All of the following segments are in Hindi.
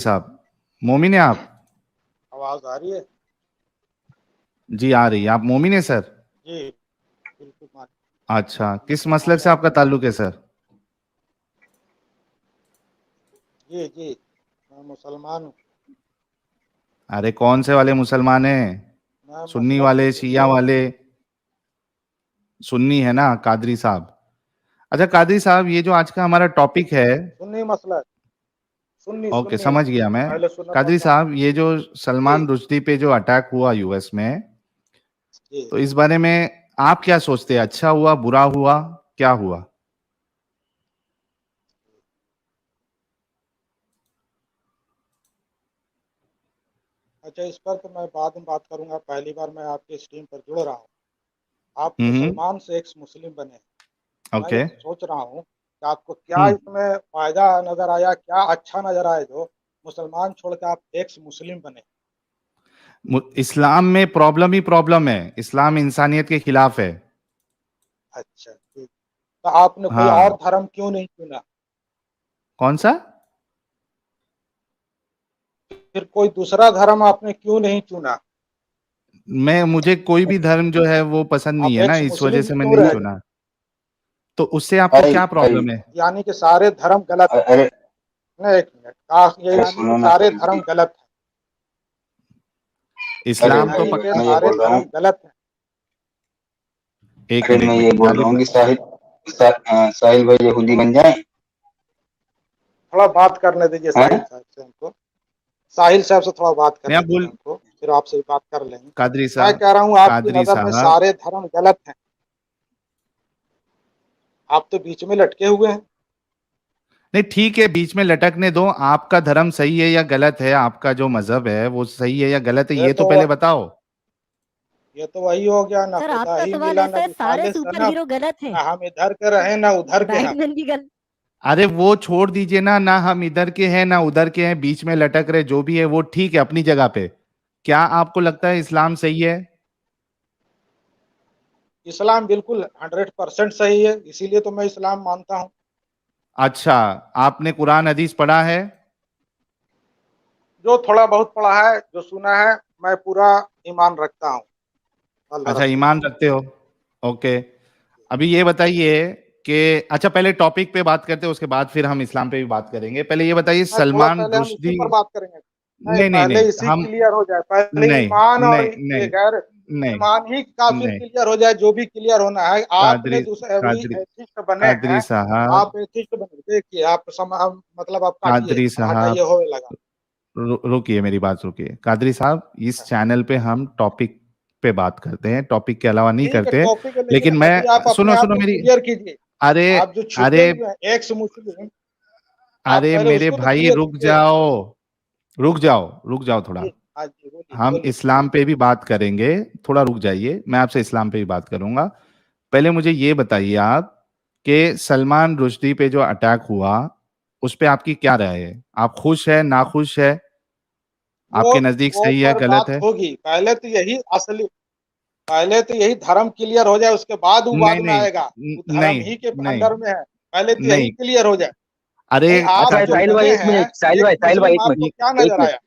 साहब, मोमिन है आप? आवाज आ रही है? जी आ रही है। आप मोमिन है सर? जी बिल्कुल अच्छा, किस मुसलमान मसलक है। से आपका ताल्लुक है सर? जी जी मैं मुसलमान हूँ। अरे कौन से वाले मुसलमान हैं? मैं सुन्नी मसलक वाले, शिया सुन्नी हूँ। वाले? सुन्नी है ना कादरी साहब? अच्छा कादरी साहब, ये जो आज का हमारा टॉपिक है। सुन्नी मसलक, सुन्नी ओके, सुन्नी समझ गया मैं। अहले सुन्नत वल कादरी जमात। साहब, ये जो जी सलमान रुश्दी पे जो अटैक हुआ यूएस में, जी। तो इस बारे में आप क्या सोचते हैं? अच्छा हुआ, बुरा हुआ, क्या हुआ? अच्छा, इस पर तो मैं बाद में बात करूंगा। पहली बार मैं आपके स्ट्रीम पर जुड़ रहा हूँ। आप हम्म। मुसलमान से एक्स मुस्लिम बने। मैं ओके। ये सोच रहा हूँ कि आपको क्या हम्म। इसमें फायदा नजर आया, क्या अच्छा नजर आया जो मुसलमान छोड़ के आप एक्स मुस्लिम बने। इस्लाम में प्रॉब्लम ही प्रॉब्लम है। इस्लाम इंसानियत के खिलाफ है। अच्छा ठीक। तो आपने कोई और हाँ। धर्म क्यों नहीं चुना? कौन सा? फिर कोई दूसरा धर्म आपने क्यों नहीं चुना? मुझे कोई भी धर्म जो है वो पसंद नहीं आप है ना, एक्स इस वजह मुस्लिम से मैं क्यों नहीं रह गए? चुना। तो उससे आपको अरे क्या भाई, प्रॉब्लम है? यानी कि सारे धर्म गलत है। अरे नहीं, एक मिनट, ये अरे यानी कि सुनो ना सारे थोड़ी धर्म सी। गलत है। अरे इस्लाम तो भाई, यानी कि पक्का। मैं ये सारे बोल रहा हूँ। धर्म गलत है। एक अरे मिनट, मैं एक ये मिनट, बोल गालिब रहा हूँ भाई। कि साहिल भाई यहूदी बन जाए। थोड़ा बात करने दीजिए साहिल हैं? साहब से हमको। साहिल साहब से थोड़ा बात मैं करने दीजिए बोल हमको, फिर आपसे भी बात कर लेंगे। कादरी मैं साहब, कह रहा हूँ आपकी कादरी नजर में साहब, सारे धर्म गलत हैं। आप तो बीच में लटके हुए हैं। नहीं ठीक है, बीच में लटकने दो। आपका धर्म सही है या गलत है? आपका जो मजहब है वो सही है या गलत है, ये ये तो तो पहले बताओ। ये तो वही हो गया, ना सर खुदा आपका ही सवाल मिला, ना ऐसा है, सारे खालिद सुपर सनफ। हीरो गलत हैं। ना हम इधर के रहे ना उधर के हैं। बैटमैन भी गलत। अरे वो छोड़ दीजिए ना, ना हम इधर के हैं ना उधर के हैं, बीच में लटक रहे जो भी है वो ठीक है अपनी जगह पे। क्या आपको लगता है इस्लाम सही है? इस्लाम बिल्कुल 100% सही है, इसीलिए तो मैं इस्लाम मानता हूँ। अच्छा, आपने कुरान हदीस पढ़ा है? जो थोड़ा बहुत पढ़ा है, जो सुना है, मैं पूरा ईमान रखता हूँ अल्लाह अच्छा, रसूल ईमान पर। रखते हो। ओके। अभी ये बताइए कि अच्छा, पहले टॉपिक पे बात करते हैं, उसके बाद फिर हम इस्लाम पे भी बात करेंगे। पहले ये बताइए, मैं थोड़ा सलमान पहले हम इसी रुश्दी। पर बात करेंगे। नहीं, नहीं नहीं पहले नहीं, इसी हम क्लियर हो जाए, पहले नहीं ईमान और नहीं ये नहीं गैर नहीं ईमान ही काफिर नहीं। क्लियर हो जाए, जो भी क्लियर होना है। आपने कादरी दूसरे अभी कादरी एथिस्ट बने कादरी हैं। साहब, आप एथिस्ट बने, देखिए आप मतलब आप काटिए, कादरी अब हटाइए, साहब, होने लगा। रुकिए, मेरी बात रुकिए। कादरी साहब, इस चैनल पे हम टॉपिक पे बात करते हैं, टॉपिक के अलावा नहीं ठीक है, करते। टॉपिक है, लेकिन लेकिन अभी आप मैं, अपने सुनो आप सुनो को मेरी। क्लियर कीजिए। अरे आप जो छुपे अरे हुए हैं एक्स मुस्लिम, आप अरे पहले मेरे उसको तो भाई, क्लियर रुक कीजिए। जाओ, रुक जाओ, रुक जाओ थोड़ा। जी हाँ जी, बोलिए हम बोलिए। इस्लाम पे भी बात करेंगे। थोड़ा रुक जाइए, मैं आपसे इस्लाम पे भी बात करूंगा। पहले मुझे ये बताइए आप कि सलमान रुश्दी पे जो अटैक हुआ, उस पे आपकी क्या राय है? आप खुश है, नाखुश है? वो आपके नजदीक वो सही है, पर गलत बात है? होगी। पहले तो यही धर्म क्लियर हो जाए, उसके बाद वो नहीं बाद में नहीं आएगा। वो धर्म नहीं ही के नहीं अंडर में है। पहले तो यही नहीं। क्लियर हो जाए। अरे नहीं, आप अच्छा जो कादरी, साहिल भाई, बने एक हैं मिनट। साहिल एक भाई, साहिल भाई, मुस्लिम, एक मिनट। आपको क्या एक नजर मिनट। आया?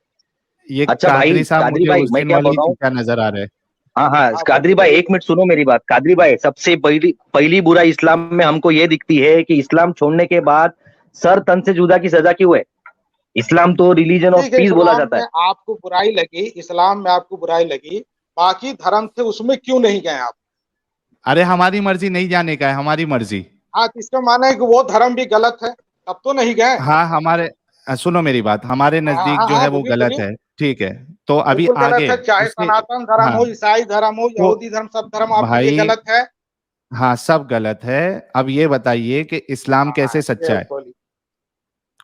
ये अच्छा भाई, कादरी साहब, कादरी मुझे भाई, उस मैं दिन क्या वाले बोल ही रहा हूँ। क्या नजर आ रहे हैं। हाँ हाँ, हाँ कादरी बोलिए भाई, एक बोलिए। मिनट सुनो मेरी बात। कादरी भाई, सबसे पहली पहली बुरा इस्लाम में हमको ये दिखती है कि इस्लाम छोड़ने के बाद सर तन से जुदा की सजा क्यों है? इस्लाम तो रिलीजन ऑफ ठीक है, पीस बोला इस्लाम जाता में है। आपको बुराई लगी, इस्लाम में आपको बुराई लगी, बाकी धर्म थे उसमें क्यों नहीं गए आप? अरे हमारी मर्जी नहीं जाने का है, हमारी मर्जी। हाँ, तो इसका माना है कि वो धर्म भी गलत है, तब तो नहीं गए। हाँ, हमारे सुनो मेरी बात, हमारे हाँ नजदीक हाँ जो हाँ, है वो बोलिए गलत बोलिए। है। ठीक है। तो अभी बिल्कुल गलत आगे है, चाहे उसके। सनातन धर्म हाँ, हो, ईसाई धर्म हो, तो यहूदी धर्म, सब धर्म आपके लिए भाई, गलत है। हाँ सब गलत है। अब ये बताइए कि इस्लाम हाँ कैसे ये सच्चा है? बोलिए।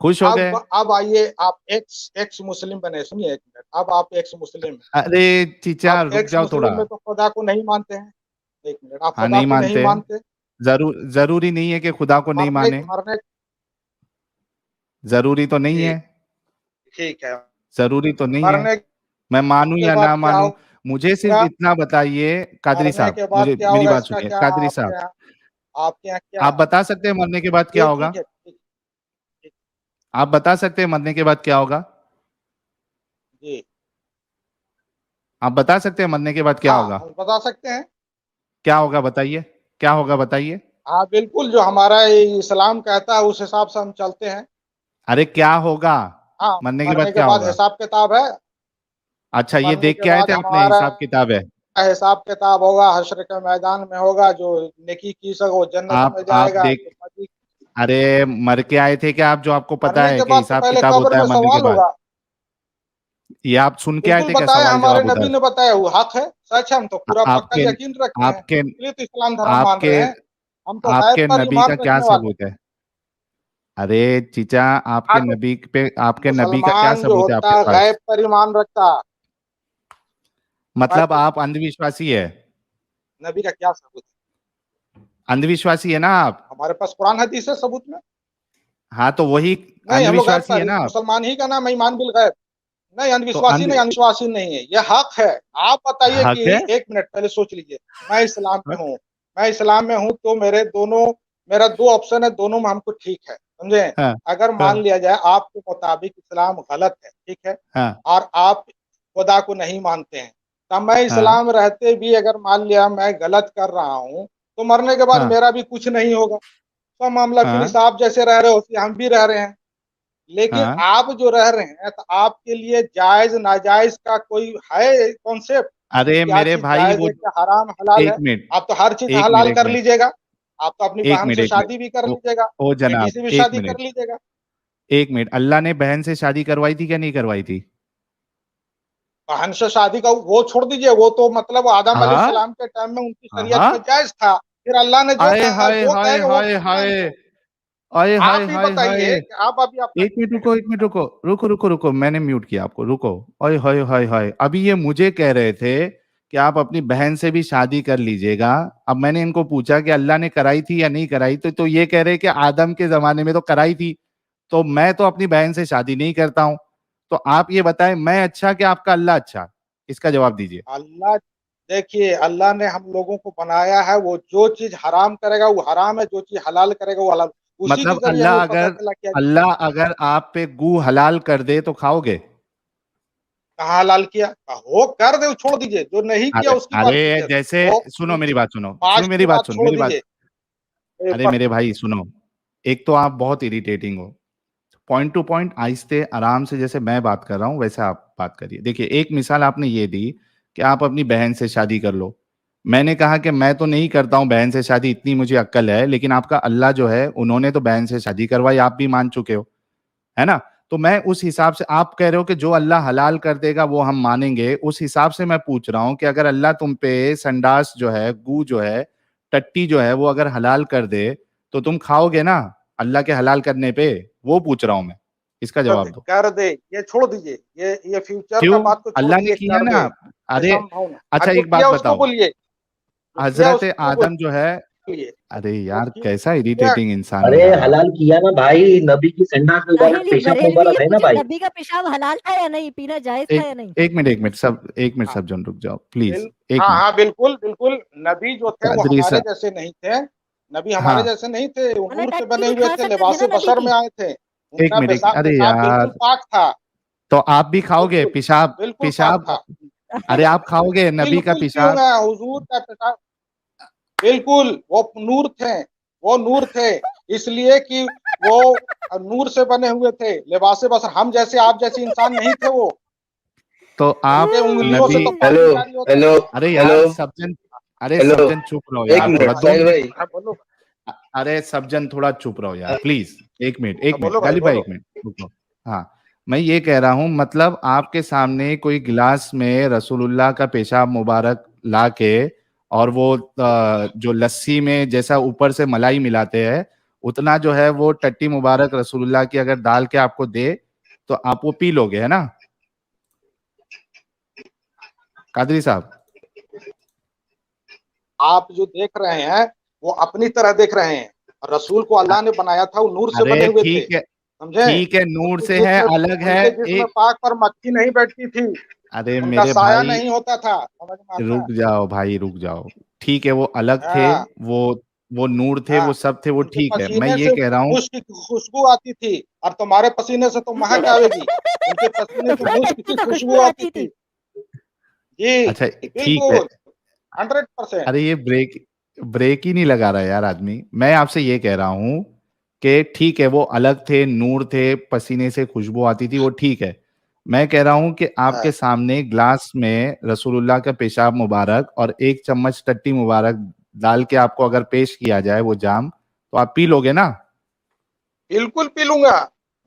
खुश हो गए? अब आइए, आप एक्स एक्स मुस्लिम बने, सुनिए एक मिनट। अब आप एक्स मुस्लिम हैं। अरे चीचा, आप रुक एक्स जाओ थोड़ा। मुस्लिम में तो खुदा को नहीं मानते हैं। एक मिनट, आप हाँ, खुदा नहीं को नहीं मानते। मानते। जरूरी नहीं है कि खुदा को नहीं मरने माने। मरने जरूरी तो नहीं है। ठीक, ठीक है। जरूरी तो नहीं है। मरने मैं मानूं के या बाद ना क्या मानूं, मुझे सिर्फ होगा? इतना बताइए। कादरी मरने साहब, के बाद मुझे क्या मेरी होगा, बात इसका सुनिए, क्या कादरी आपके साहब। यहाँ, आपके यहाँ क्या आप है? बता सकते हैं मरने के बाद क्या ये होगा? ठीक है, ठीक, ठीक। आप बता सकते हैं मरने के बाद क्या होगा? जी आप बता सकते हैं मरने के बाद क्या हाँ, होगा? हम बता सकते हैं। क्या होगा बताइए? क्या होगा बताइए? हाँ बिल्कुल, जो हमारा ये इस्लाम कहता है उस हिसाब से हम चलते हैं। अरे क्या होगा? हाँ, मरने के मरने बाद के क्या बाद होगा? हिसाब किताब है। अच्छा, ये मरने देख के के आए बाद थे आपने हमारा हिसाब किताब है? हिसाब किताब होगा, हश्र के मैदान में होगा। जो नेकी की सके वो जन्नत में आप जाएगा, देख, जो बदी। अरे मर के आए थे क्या आप, जो आपको पता मरने है के कि बाद तो हिसाब पहले किताब कब्र होता में है मरने के सवाल बाद? होगा। ये आप सुन के आए बिल्कुल थे क्या बताया, सवाल हमारे जवाब नबी उधर? ने बताया, वो हक है, सच है, हम तो पूरा पक्का आपके यकीन रखते हैं, आपके इसलिए तो इस्लाम धर्म मान आपके रहे हैं। हम तो गायब आपके पर नबी ईमान का क्या रखने वाले हैं। सबूत है? अरे चीचा, हाँ आपके तो नबी पे, आपके नबी का क्या मुसलमान जो सबूत है होता आपके है पास? गैब पर ईमान रखता है। मैं मतलब तो आप अंधविश्वासी है? नबी का क्या सबूत है? अंधविश्वासी है ना आप? हमारे पास कुरान हदीस है सबूत में। हाँ तो वही नहीं, हम लोग गैब अंधविश्वासी है पर, ना आप? मुसलमान ही का नाम है ईमान बिल गैब। नहीं, तो अंधविश्वासी नहीं, अंधविश्वासी नहीं है, ये हक है। आप बताइए हक कि है। एक मिनट पहले सोच लीजिए। मैं इस्लाम में हक। हूँ, मैं इस्लाम में हूँ, तो मेरा दो ऑप्शन है, दोनों में हमको ठीक है, समझे। हाँ अगर मान हाँ लिया जाए आपके मुताबिक इस्लाम गलत है, ठीक है, हाँ और आप खुदा को नहीं मानते हैं, तब मैं हाँ इस्लाम रहते भी अगर मान लिया मैं गलत कर रहा हूँ, तो मरने के बाद हाँ मेरा भी कुछ नहीं होगा। तो मामला फिर हाँ आप जैसे रह रहे हो उसी हम भी रह रहे हैं। लेकिन हाँ। आप जो रह रहे हैं, तो आपके लिए जायज नाजायज का कोई है कॉन्सेप्ट कि अरे क्या मेरे चीज भाई जायज वो, है, क्या हराम हलाल एक है। मिनट, आप तो हर चीज एक मिनट, हलाल एक कर मिनट, लीजिएगा। आप तो अपनी बहन से एक मिनट। शादी भी कर ओ, लीजिएगा, ओ बेटी जनाब, से भी एक शादी कर मिनट, लीजिएगा। एक मिनट। अल्लाह ने बहन से शादी करवाई थी क्या नहीं करवाई थी? बहन से शादी का वो छोड़ दीजिए, वो तो मतलब आदम हाँ अलैहिस्सलाम के टाइम में उनकी शरीयत हाँ। में जायज था। फिर अल्लाह ने जो आए कहा, हाय जो हाय कहेगा वो हाय करना है हाय। हमको। आए हाय आप ही हाय हाय। बताइए कि आप अभी अपना एक मिनट रुको, एक मिनट रुको, रुको रुको रुको, मैंने म्यूट किया आपको, रुको। ओए हाय हाय हाय, अभी ये मुझे कह रहे थे कि आप अपनी बहन से भी शादी कर लीजिएगा। अब मैंने इनको पूछा कि अल्लाह ने कराई थी या नहीं कराई, तो ये कह रहे कि आदम के जमाने में तो कराई थी। तो मैं तो अपनी बहन से शादी नहीं करता हूं। तो आप ये बताएं, मैं अच्छा कि आपका अल्लाह अच्छा? इसका जवाब दीजिए। अल्लाह, देखिए अल्लाह ने हम लोगों को बनाया है, वो जो चीज हराम करेगा वो हराम है, जो चीज हलाल करेगा वो हलाल। उसी के मतलब जरिए हमें पता चला कि अल्लाह अगर आप पे गू हलाल कर दे तो खाओगे? कहाँ हलाल किया, हो कर दे, छोड़ दीजिए, जो नहीं किया अरे उसकी बात अरे, कीजिए। जैसे वो सुनो मेरी बात, सुनो सुनो पास्ट मेरी की बात, बात सुनो छोड़ मेरी बात। दीजिए। ये अरे मेरे भाई सुनो, एक तो आप बहुत इरिटेटिंग हो। पॉइंट टू पॉइंट आहिस्ते आराम से, जैसे मैं बात कर रहा हूं वैसे आप बात करिए। देखिए, एक मिसाल आपने ये दी कि आप अपनी बहन से शादी कर लो। मैंने कहा कि मैं तो नहीं करता हूं बहन से शादी, इतनी मुझे अक्ल है, लेकिन आपका अल्लाह जो है उन्होंने तो बहन से शादी करवाई, आप भी मान चुके हो, है ना? तो मैं उस हिसाब से, आप कह रहे हो कि जो अल्लाह हलाल कर देगा वो हम मानेंगे, उस हिसाब से मैं पूछ रहा हूं कि अगर अल्लाह तुम पे संडास जो है, गू जो है, टट्टी जो है, वो अगर हलाल कर दे तो तुम खाओगे ना अल्लाह के हलाल करने पे? वो पूछ रहा हूं मैं, इसका जवाब दो। कर दे, ये छोड़ दीजिए, ये फ्यूचर का क्यों? बात को छोड़ अल्लाह ने दीजिए, किया कर दे। ना। अरे असंभव ना। अच्छा, जो एक बात किया उसको बताओ, बोलिए, जो किया हजरत उसको आदम जो है, बोलिए। अरे जो यार कैसा किया, इरिटेटिंग इंसान हो अरे यार आप। हलाल किया ना भाई, नबी की संडास मुबारक, साहिल, एक पेशाब बरेलवी ये मुबारक है ना पूछे भाई। नबी का पेशाब हलाल था या नहीं, पीना जायज था एक या नहीं? एक मिनट, एक मिनट सब, एक मिनट हाँ सब जन रुक जाओ प्लीज। एक हाँ मिनट। हाँ, बिल्कुल बिल्कुल। नबी जो थे वो कादरी हमारे साहब। जैसे नहीं थे। नबी हमारे हाँ, जैसे नहीं थे, वो मतलब नूर से टट्टी बने भी हुए खा थे, सकते थे लिबास ना नबी बशर की? में आए थे। एक उनका मिनट, पेशाब अरे पेशाब बिल्कुल यार, पाक था। तो आप भी खाओगे बिल्कुल पेशाब? बिल्कुल पाक पेशाब? था। अरे आप खाओगे नबी का बिल्कुल, क्यों पेशाब? ना, हुजूर का पेशाब बिल्कुल, वो नूर थे, वो नूर थे, इसलिए कि वो नूर से बने हुए थे, लिबास बशर। हम जैसे आप जैसे इंसान नहीं थे वो। तो आप उनके उंगलियों से नबी, तो हेलो, पानी जारी होता हेलो, था। अरे हेलो, यार सज्जन, अरे हेलो, सज्जन चुप रहो एक यार थोड़ा, मिनट दो साहिल मिनट। भाई। हाँ बोलो, अरे सज्जन थोड़ा चुप रहो यार प्लीज। एक मिनट, एक हाँ मिनट बोलो भाई गालिब भाई, बोलो। एक मिनट रुको। हाँ, मैं ये कह रहा हूं, मतलब आपके सामने कोई गिलास में रसूलुल्लाह का पेशाब मुबारक ला के, और वो जो लस्सी में जैसा ऊपर से मलाई मिलाते हैं, उतना जो है वो टट्टी मुबारक रसूलुल्लाह की अगर डाल के आपको दे, तो आप वो पी लोगे, है ना कादरी साहब? आप जो देख रहे हैं वो अपनी तरह देख रहे हैं। रसूल को अ- अल्लाह ने बनाया था, वो नूर से बने अरे हुए थे, ठीक है, समझे। ठीक है, नूर से है, जिसमें अलग है। उनके जिस्म एक, पाक पर मक्खी नहीं बैठती थी, अरे उनका मेरे साया भाई, नहीं होता था, समझ में आता है। रुक जाओ भाई, रुक जाओ। ठीक है, वो अलग थे, हाँ वो वो नूर थे, वो हाँ, सब थे, वो उनके ठीक है, मैं पसीने ये से कह रहा हूँ। मुश्क की खुशबू आती थी, और तुम्हारे पसीने से तो महक आवेगी। उनके पसीने से ऊपर मुश्क टट्टी की तो खुशबू आती थी। जी, अच्छा ठीक है। बिल्कुल, 100%। अरे ये ब्रेक ब्रेक ही नहीं लगा रहा यार आदमी। मैं आपसे ये कह रहा हूँ कि ठीक है वो अलग थे, नूर थे, पसीने से खुशबू आती थी, वो ठीक है। मैं कह रहा हूँ कि हाँ, आपके सामने ग्लास में रसूलुल्लाह का पेशाब मुबारक और 1 चम्मच टट्टी मुबारक डाल के आपको अगर पेश किया जाए वो जाम, तो आप पी लोगे ना? बिल्कुल पी लूँगा,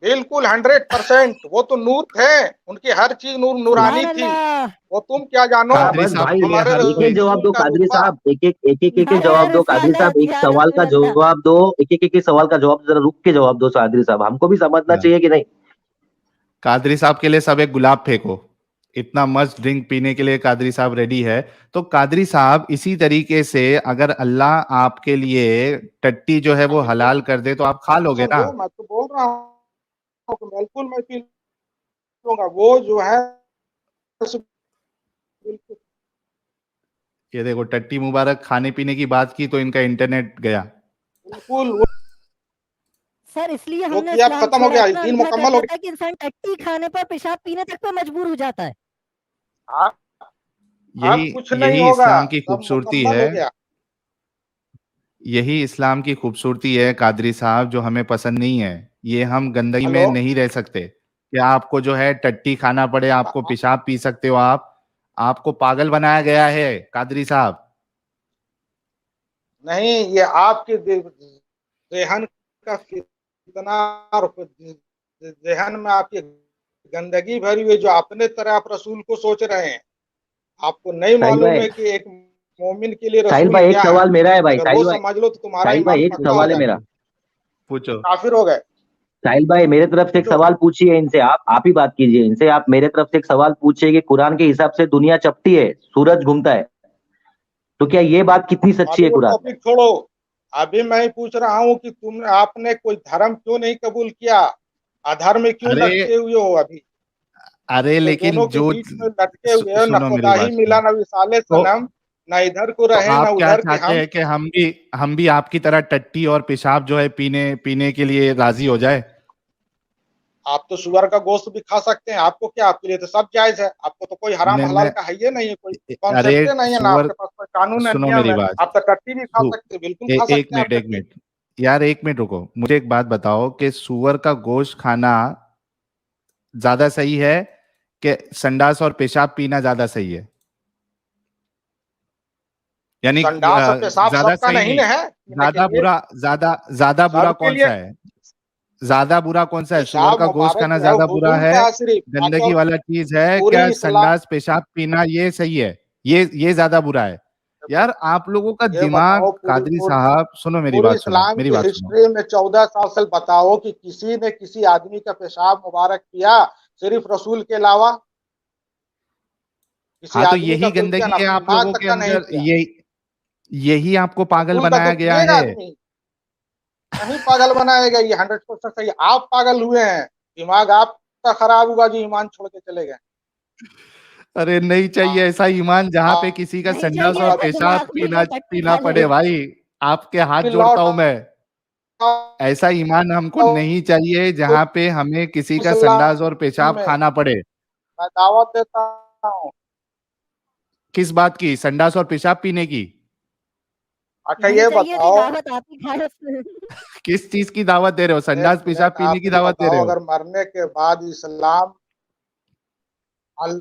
बिल्कुल 100%। वो तो नूर थे, उनकी हर चीज़ नूरानी सुभान थी। अल्लाह। वो तुम क्या जानो, हाँ कादरी बस साहब भाई, के लिए हमारे हर एक एक कोई जवाब रसूल दो का कादरी रुतबा। साहब, एक एक या जवाब दो कादरी साहब, रिसालत एक या सवाल का रसूल अल्लाह। जवाब दो, एक सवाल का जवाब जरा रुक के जवाब दो कादरी साहब, हमको भी समझना हाँ, चाहिए कि नहीं। कादरी साहब के लिए सब एक गुलाब फेंको। इतना मस्त ड्रिंक पीने के लिए कादरी साहब रेडी है। तो कादरी साहब इसी तरीके से अगर अल्लाह आपके लिए टट्टी जो है वो बिल्कुल हलाल कर दे तो आप खा लोगे ना? समझो, मैं तो बोल रहा हूँ कि बिल्कुल मैं पी लूँगा। वो जो है बिल्कुल ये देखो टट्टी मुबारक खाने पीने की बात की तो इनका इंटरनेट गया। बिल्कुल सर इसलिए वो हमने किया, अब इस्लाम खत्म हो छोड़ा, गया, इतना दीन अंधा कर मुकम्मल हो देता है कि इंसान टट्टी खाने पर, पेशाब पीने तक पे मजबूर हो जाता है। गया। अब यही कुछ नहीं यही होगा, इस्लाम की सब खूबसूरती मुकम्मल है। हो गया। यही इस्लाम की खूबसूरती है कादरी साहब, जो हमें पसंद नहीं है। ये हम गंदगी हेलो, में नहीं रह सकते कि आपको जो है टट्टी खाना पड़े, आपको पेशाब पी सकते हो आप। आपको पागल बनाया गया है कादरी साहब। नहीं, ये आपके जेहन का कितना, जेहन में आपकी गंदगी भरी हुई है, जो अपने तरह आप रसूल को सोच रहे हैं। आपको नहीं साहिल मालूम भाई, है कि एक मोमिन के लिए साहिल रसूल भाई एक क्या है। सवाल मेरा है भाई, अगर वो साहिल भाई, समझ लो तो तुम्हारा साहिल ईमान भाई एक पक्का हो सवाल है जाएगा, मेरा। पूछो। काफिर हो गए। साहिल भाई मेरे तरफ से एक पूछो। सवाल पूछिए इनसे, आप ही बात कीजिए इनसे, आप मेरे तरफ से एक सवाल पूछिए कि कुरान के हिसाब से दुनिया चपटी है, सूरज घूमता है, तो क्या ये बात कितनी सच्ची अभी है वो कुरान में? टॉपिक छोड़ो। अभी मैं ही पूछ रहा हूँ कि आपने कोई धर्म क्यों नहीं कबूल किया, अधर्म में क्यों अरे लटके हुए हो अभी। अरे ये लेकिन दोनों के जो बीच में लटके हुए हो, न सुनो मेरी खुदा ही बात मिला, सुनो। न विसाले तो सनम, न इधर को तो रहे न आप क्या उधर के चाहते हम। हैं कि हम भी आपकी तरह टट्टी और पेशाब जो है पीने पीने के लिए राजी हो जाए? आप तो सुअर का गोश्त भी खा सकते हैं, आपको क्या, आपके लिए तो सब जायज है। आपको तो कोई हराम हलाल मैं का है ये नहीं है, कोई अरे कॉन्सेप्ट नहीं है ना, सुअर आपके पास कोई कानून है, सुनो नियम मेरी है। बात। आप तो टट्टी भी खा सु- सकते हैं, बिल्कुल खा एक सकते हैं मिनट आप एक टट्टी। मिनट यार, एक मिनट रुको, मुझे एक बात बताओ कि सुअर का गोश्त खाना ज्यादा सही है कि संडास और पेशाब पीना ज्यादा सही है? यानी संडास और पेशाब ज्यादा सबका सही नहीं नहीं, ना है पीने के ज्यादा लिए, बुरा, ज्यादा बुरा सबके कौन लिए। सा है? ज्यादा बुरा कौन सा है? सुअर पेशाब का गोश्त मुबारक खाना जो है ज्यादा बुरा हुजूम है, का है सिर्फ, बाकी गंदगी और वाला चीज है, पूरी क्या इस्लाम। संडास पेशाब पीना ये सही है? ये ज्यादा बुरा है? यार आप लोगों का ये दिमाग, बताओ, पूरी कादरी पूरी साहब सुनो मेरी पूरी बात सुनो, इस्लाम मेरी की बात सुनो। हिस्ट्री में 14 साल से बताओ कि किसी ने किसी आदमी का पेशाब मुबारक किया, सिर्फ रसूल के अलावा किसी हाँ तो आदमी का यही कोई किया ना, गंदगी है आप दिमाग लोगों तक के का नहीं अंदर, किया। यही आपको पागल रसूल का तो बनाया गया पिएगा है। आदमी, नहीं पागल बनाएगा, ये 100% सही। आप पागल हुए हैं, दिमाग आपका खराब हुआ जो ईमान छोड़ के चले गए। अरे नहीं चाहिए ऐसा ईमान जहां पे किसी का नहीं संडास चाहिए और ऐसा पेशाब दिमाग भी पीना जो टट्टी पीना खा पड़े ले। भाई। आपके हाथ जोड़ता लौट हूं मैं। आओ ऐसा ईमान हमको नहीं चाहिए जहां पे हमें किसी का संडास और इस्लाम पेशाब में खाना पड़े। मैं दावत देता हूँ। किस बात की? संडास और पेशाब पीने की? अच्छा नहीं ये चाहिए थी बताओ, दावत, आप ही खा रहे। किस चीज की दावत दे रहे हो? एक संडास पेशाब मिनट पीने आप की मुझे दावत दे रहे बताओ, हो? अगर मरने के बाद इस्लाम अल,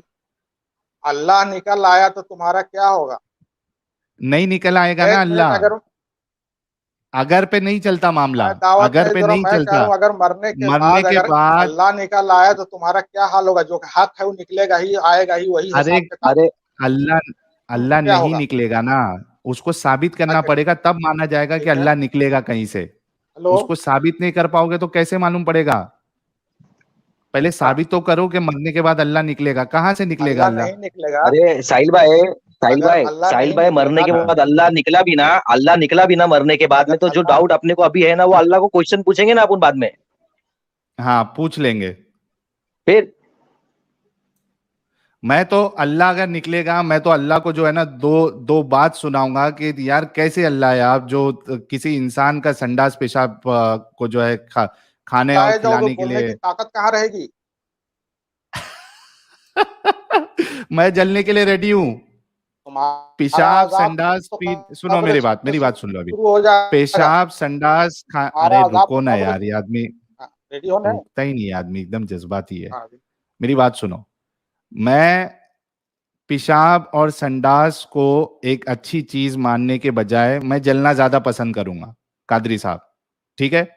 अल्लाह निकल आया तो तुम्हारा क्या होगा? नहीं निकल आएगा ना एक मिनट, अल्लाह। अगर अगर पे नहीं चलता मामला, मैं दावत अगर नहीं पे दे रहा हूँ, नहीं मैं कह रहा चलता। हूँ अगर मरने के मरने बाद के अगर बाद, अल्लाह निकल आया तो तुम्हारा क्या हाल होगा? जो हक है वो निकलेगा ही, आएगा ही, वही अरे हिसाब किताब अरे अल्लाह अल्लाह क्या नहीं होगा? निकलेगा ना। उसको साबित करना अच्छा पड़ेगा तब माना जाएगा कि ठीक है। अल्लाह निकलेगा कहीं से। हेलो, उसको साबित नहीं कर पाओगे तो कैसे मालूम पड़ेगा? पहले साबित तो करो कि मरने के बाद अल्लाह निकलेगा। कहाँ से निकलेगा अल्लाह अल्लाह? नहीं निकलेगा। अरे साहिल भाई, साहिल अगर भाई, अल्लाह साहिल नहीं भाई, मरने निकलेगा के तो हाँ, बाद अल्लाह निकला भी ना मरने के बाद अगर में, तो जो अल्लाह, डाउट अपने को अभी है ना, वो अल्लाह को क्वेश्चन पूछेंगे ना अपन बाद में। हाँ पूछ लेंगे। फिर मैं तो अल्लाह अगर निकलेगा, मैं तो अल्लाह को जो है ना दो दो बात सुनाऊंगा कि यार कैसे अल्लाह है आप, जो किसी इंसान का संडास पेशाब को जो है खाने और जाए जाओगे, खिलाने के बोलने लिए। की ताकत कहाँ रहेगी? मैं जलने के लिए रेडी हूँ। तुम्हारा पेशाब अजाब संडास तो पी सुनो कब्र मेरी से बात सुन लो अभी। शुरू हो जाएगा। पेशाब संडास खा तुम्हारा अरे अजाब रुको तो ना कब्र यार, ये आदमी रेडी होने। रुकता ही नहीं है, आदमी एकदम जज्बाती है। हाँ, मेरी बात सुनो, मैं पेशाब और संडास को एक अच्छी चीज मानने के बजाय मैं जलना ज्यादा पसंद करूंगा कादरी साहब, ठीक है?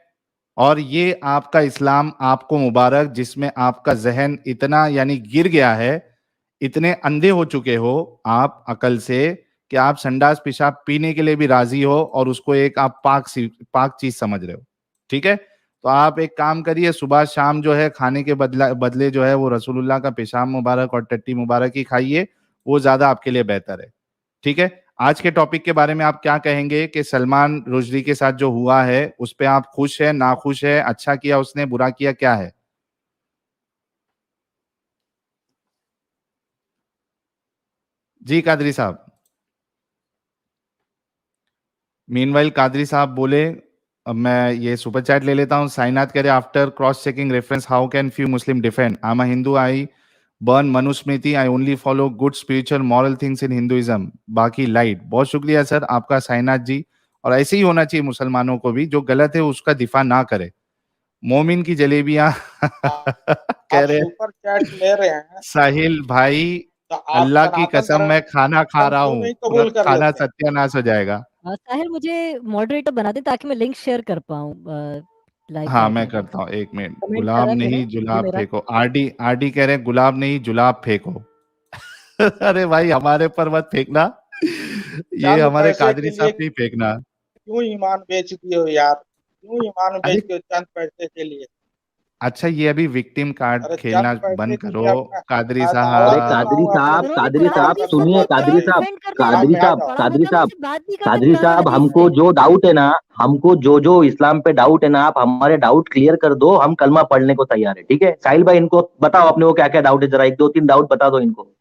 और ये आपका इस्लाम आपको मुबारक, जिसमें आपका जहन इतना यानी गिर गया है, इतने अंधे हो चुके हो आप अकल से कि आप संडास पेशाब पीने के लिए भी राजी हो और उसको एक आप पाक चीज समझ रहे हो, ठीक है? तो आप एक काम करिए, सुबह शाम जो है खाने के बदले जो है वो रसूलुल्लाह का पेशाब मुबारक और टट्टी मुबारक ही खाइए, वो ज्यादा आपके लिए बेहतर है, ठीक है? आज के टॉपिक के बारे में आप क्या कहेंगे कि सलमान रुश्दी के साथ जो हुआ है उस पे आप खुश है, नाखुश है, अच्छा किया उसने, बुरा किया, क्या है? जी कादरी साहब। मीनवाइल कादरी साहब बोले, अब मैं ये सुपर चैट ले लेता हूं। साइनाथ कह रहे after cross checking reference how can few Muslim defend I am a Hindu, I burn Manusmriti, I only follow good spiritual moral things in Hinduism, बाकी लाइट। बहुत शुक्रिया सर आपका साइनाथ जी, और ऐसे ही होना चाहिए मुसलमानों को भी, जो गलत है उसका दिफा ना करे। मोमिन की जलेबियां कह आप रहे सुपर चैट ले रहे हैं साहिल भाई, तो आप अल्लाह की सनातन कसम मैं खाना खा धर्म रहा क्यों हूँ, नहीं पूरा कबूल कर खाना लेते? सत्यानाश हो जाएगा। साहिल मुझे मॉडरेटर बना दे ताकि मैं लिंक शेयर कर पाऊँ लाइव हाँ मैं बैठने का। करता हूँ, एक मिनट। कमेंट गुलाब करा मैंने नहीं ये जुलाब मेरा। फेंको, आरडी आरडी कह रहे हैं गुलाब नहीं जुलाब फेंको। अरे भाई हमारे पर मत फेंकना, ये चंद हमारे पैसे कादरी के साहब लिए पे ही फेंकना। क्यों ईमान बेच दिए हो यार? क्यों ईमान अरे बेच दिए चंद पैसे के लिए? अच्छा, ये अभी विक्टिम कार्ड अरे खेलना चंद पैसे बंद के करो लिए अपना कादरी मैं अरे दावत साहब। देता हूँ अपने उन्होंने कादरी कुरान साहब भी सुनिए, खोल के कादरी साहब, डिफेंड कर दिया। कादरी सामने आ साहब, जाओ। बड़ा कादरी मतलब साहब, उससे बात नहीं करते कादरी कुरान और साहब, हदीस हमको से। जो डाउट है ना, हमको जो जो इस्लाम पे डाउट है ना, आप हमारे डाउट क्लियर कर दो, हम कलमा पढ़ने को तैयार है, ठीक है? साहिल भाई इनको बताओ अपने को क्या क्या डाउट है, जरा एक दो तीन डाउट बता दो इनको।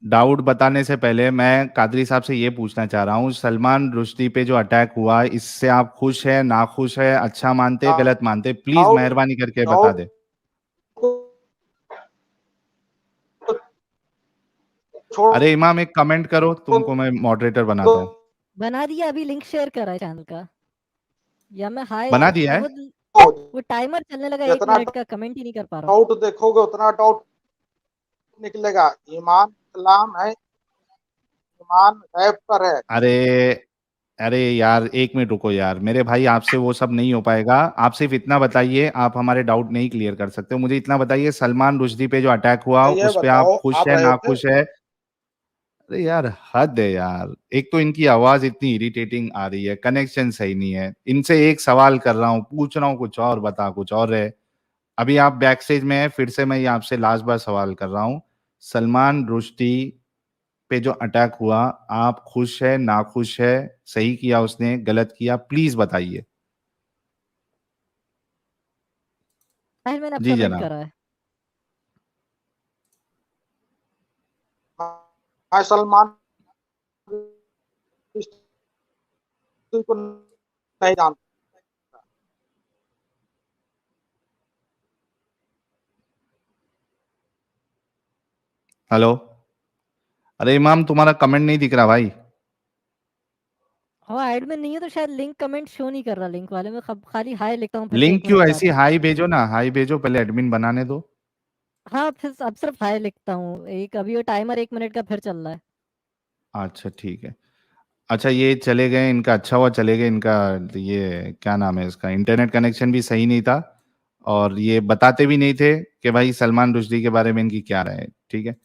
डाउट बताने से पहले मैं कादरी साहब से ये पूछना चाह रहा हूँ, सलमान रुश्दी पे जो अटैक हुआ इससे आप खुश है, नाखुश है, अच्छा मानते, गलत मानते? प्लीज डाउट मेहरबानी करके बता डाउट दे। को छोड़ अरे इमाम एक कमेंट करो, तुमको मैं मॉडरेटर दो। बनाता हूँ। बना दिया, अभी लिंक शेयर करा है चैनल का। या मैं हाय बना दिया है? वो टाइमर चलने लगा 1 जितना मिनट का, कमेंट ही नहीं कर पा रहा हूँ। डाउट देखोगे उतना डाउट निकलेगा। ईमान इस्लाम है, ईमान गैब पर है। अरे अरे यार एक मिनट रुको यार मेरे भाई, आपसे वो सब नहीं हो पाएगा। आप सिर्फ इतना बताइए, आप हमारे डाउट नहीं क्लियर कर सकते हो, मुझे इतना बताइए सलमान रुश्दी पे जो अटैक हुआ ये उस पे आप बताओ खुश आप है, रहे थे? नाखुश है? अरे यार हद है यार, एक तो इनकी आवाज इतनी इरिटेटिंग आ रही है, कनेक्शन सही नहीं है, इनसे एक सवाल कर रहा हूँ, पूछ रहा हूँ कुछ और, बता कुछ और है। अभी आप बैक स्टेज में है, फिर से मैं ये आपसे लास्ट बार सवाल कर रहा हूँ, सलमान रुश्दी पे जो अटैक हुआ, आप खुश है, नाखुश है, सही किया उसने, गलत किया, प्लीज बताइए। साहिल मैंने अब जी कमेंट जनाब। करा है। मैं सलमान रुश्दी को नहीं जानता। हेलो, अरे इमाम तुम्हारा कमेंट नहीं दिख रहा भाई। हाँ एडमिन नहीं है तो शायद लिंक कमेंट शो नहीं कर रहा। लिंक वाले में खाली हाय लिखता हूँ, फिर से लिंक 1 क्यों, मिनट ऐसी बाद। हाई भेजो ना, हाई भेजो, पहले एडमिन बनाने दो। हाँ फिर अब सिर्फ हाय लिखता हूँ। एक अभी वो टाइमर 1 मिनट का फिर चल रहा है। अच्छा ठीक है। अच्छा ये चले गए, इनका अच्छा हुआ चले गए, इनका ये क्या नाम है इसका, इंटरनेट कनेक्शन भी सही नहीं था, और ये बताते भी नहीं थे कि भाई सलमान रुश्दी के बारे में इनकी क्या राय है, ठीक है।